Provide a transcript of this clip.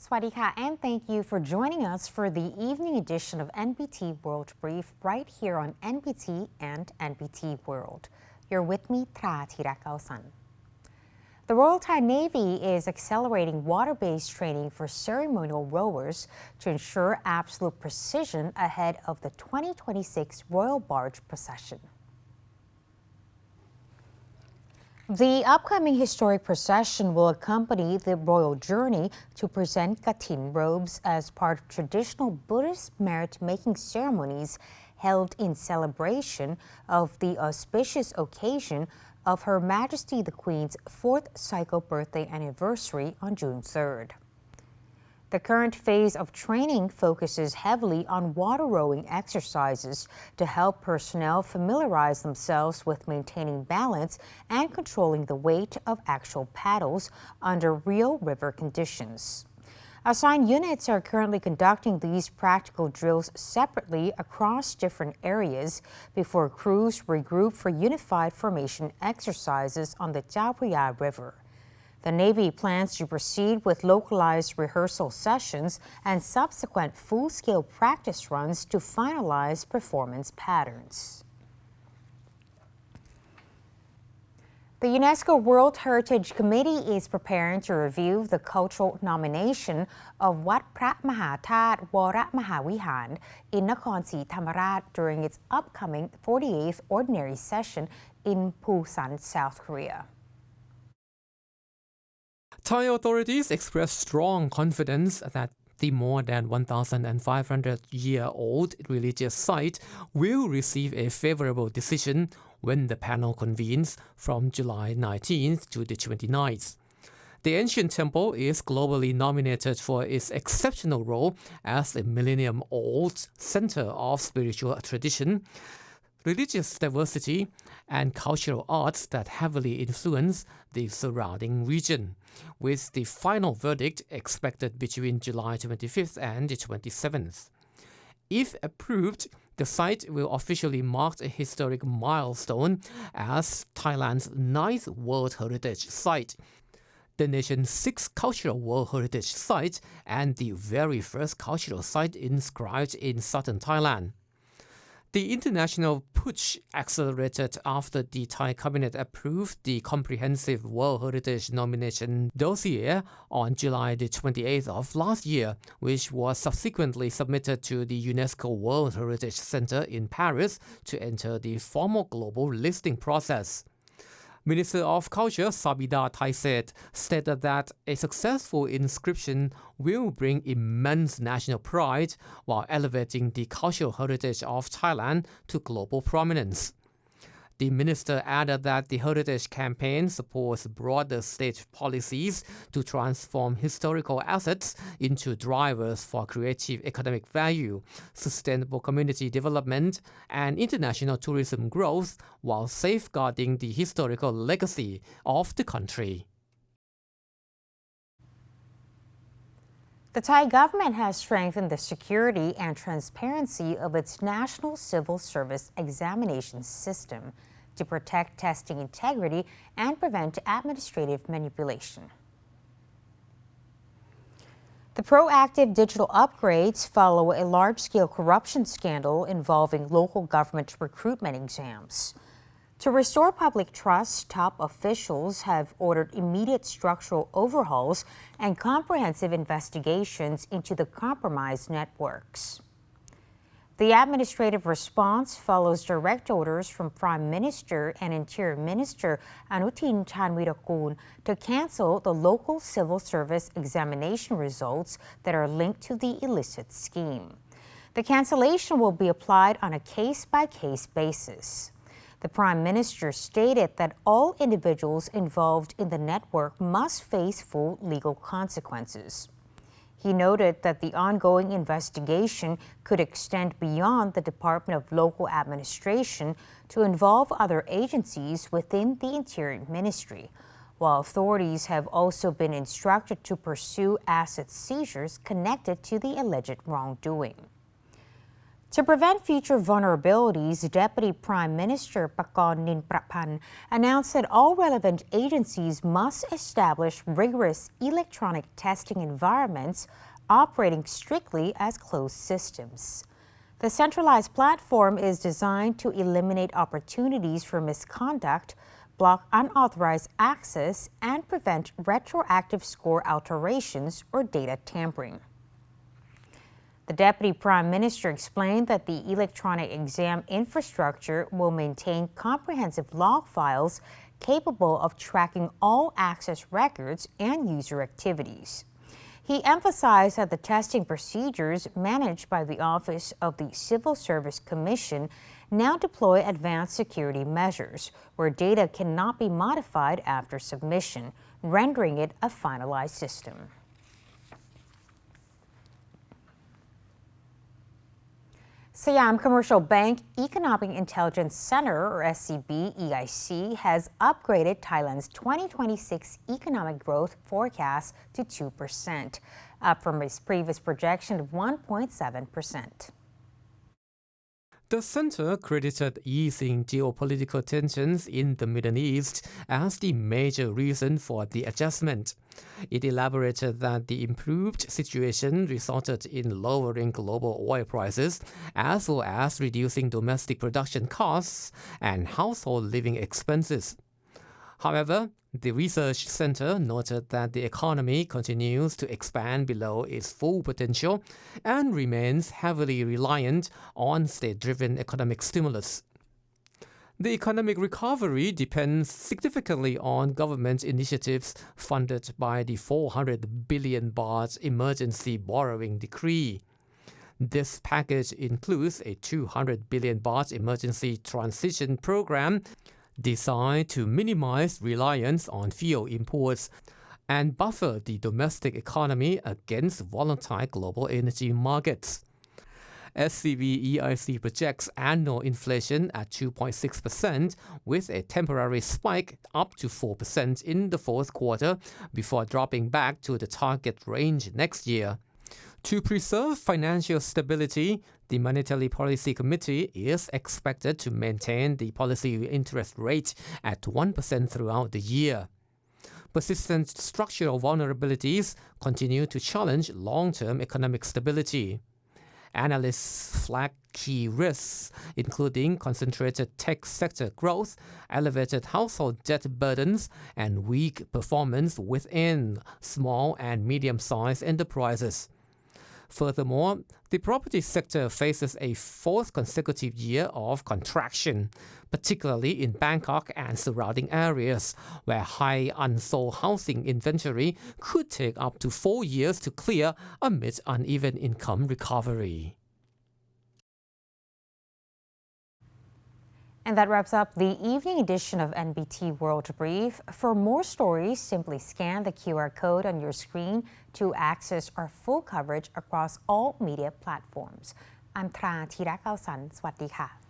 Swadika, and thank you for joining us for the evening edition of NBT World Brief right here on NBT and NBT World. You're with me, Tra Tirakausan. The Royal Thai Navy is accelerating water-based training for ceremonial rowers to ensure absolute precision ahead of the 2026 Royal Barge procession. The upcoming historic procession will accompany the royal journey to present Katin robes as part of traditional Buddhist merit-making ceremonies held in celebration of the auspicious occasion of Her Majesty the Queen's 4th cycle birthday anniversary on June 3rd. The current phase of training focuses heavily on water rowing exercises to help personnel familiarize themselves with maintaining balance and controlling the weight of actual paddles under real river conditions. Assigned units are currently conducting these practical drills separately across different areas before crews regroup for unified formation exercises on the Chao Phraya River. The Navy plans to proceed with localized rehearsal sessions and subsequent full-scale practice runs to finalize performance patterns. The UNESCO World Heritage Committee is preparing to review the cultural nomination of Wat Phra Maha That Wara Mahavihan in Nakhon Si Thammarat during its upcoming 48th Ordinary Session in Busan, South Korea. Thai authorities expressed strong confidence that the more than 1,500-year-old religious site will receive a favorable decision when the panel convenes from July 19th to the 29th. The ancient temple is globally nominated for its exceptional role as a millennium-old center of spiritual tradition, religious diversity, and cultural arts that heavily influence the surrounding region, with the final verdict expected between July 25th and the 27th. If approved, the site will officially mark a historic milestone as Thailand's 9th World Heritage Site, the nation's 6th Cultural World Heritage Site, and the very first cultural site inscribed in southern Thailand. The international push accelerated after the Thai cabinet approved the comprehensive World Heritage nomination dossier on July the 28th of last year, which was subsequently submitted to the UNESCO World Heritage Center in Paris to enter the formal global listing process. Minister of Culture Sabida Thaiset stated that a successful inscription will bring immense national pride while elevating the cultural heritage of Thailand to global prominence. The minister added that the Heritage Campaign supports broader state policies to transform historical assets into drivers for creative economic value, sustainable community development, and international tourism growth while safeguarding the historical legacy of the country. The Thai government has strengthened the security and transparency of its National Civil Service Examination System to protect testing integrity and prevent administrative manipulation. The proactive digital upgrades follow a large-scale corruption scandal involving local government recruitment exams. To restore public trust, top officials have ordered immediate structural overhauls and comprehensive investigations into the compromised networks. The administrative response follows direct orders from Prime Minister and Interior Minister Anutin Chanvirakul to cancel the local civil service examination results that are linked to the illicit scheme. The cancellation will be applied on a case-by-case basis. The Prime Minister stated that all individuals involved in the network must face full legal consequences. He noted that the ongoing investigation could extend beyond the Department of Local Administration to involve other agencies within the Interior Ministry, while authorities have also been instructed to pursue asset seizures connected to the alleged wrongdoing. To prevent future vulnerabilities, Deputy Prime Minister Pakorn Ninprapan announced that all relevant agencies must establish rigorous electronic testing environments operating strictly as closed systems. The centralized platform is designed to eliminate opportunities for misconduct, block unauthorized access, and prevent retroactive score alterations or data tampering. The Deputy Prime Minister explained that the electronic exam infrastructure will maintain comprehensive log files capable of tracking all access records and user activities. He emphasized that the testing procedures managed by the Office of the Civil Service Commission now deploy advanced security measures, where data cannot be modified after submission, rendering it a finalized system. Siam Commercial Bank Economic Intelligence Center, or SCB EIC, has upgraded Thailand's 2026 economic growth forecast to 2%, up from its previous projection of 1.7%. The center credited easing geopolitical tensions in the Middle East as the major reason for the adjustment. It elaborated that the improved situation resulted in lowering global oil prices, as well as reducing domestic production costs and household living expenses. However, the research center noted that the economy continues to expand below its full potential and remains heavily reliant on state-driven economic stimulus. The economic recovery depends significantly on government initiatives funded by the 400 billion baht emergency borrowing decree. This package includes a 200 billion baht emergency transition program designed to minimize reliance on fuel imports and buffer the domestic economy against volatile global energy markets. SCB EIC projects annual inflation at 2.6%, with a temporary spike up to 4% in the fourth quarter before dropping back to the target range next year. To preserve financial stability, the Monetary Policy Committee is expected to maintain the policy interest rate at 1% throughout the year. Persistent structural vulnerabilities continue to challenge long-term economic stability. Analysts flag key risks, including concentrated tech sector growth, elevated household debt burdens, and weak performance within small and medium-sized enterprises. Furthermore, the property sector faces a fourth consecutive year of contraction, particularly in Bangkok and surrounding areas, where high unsold housing inventory could take up to 4 years to clear amid uneven income recovery. And that wraps up the evening edition of NBT World Brief. For more stories, simply scan the QR code on your screen to access our full coverage across all media platforms. I'm Tra Thirakalsan. สวัสดีค่ะ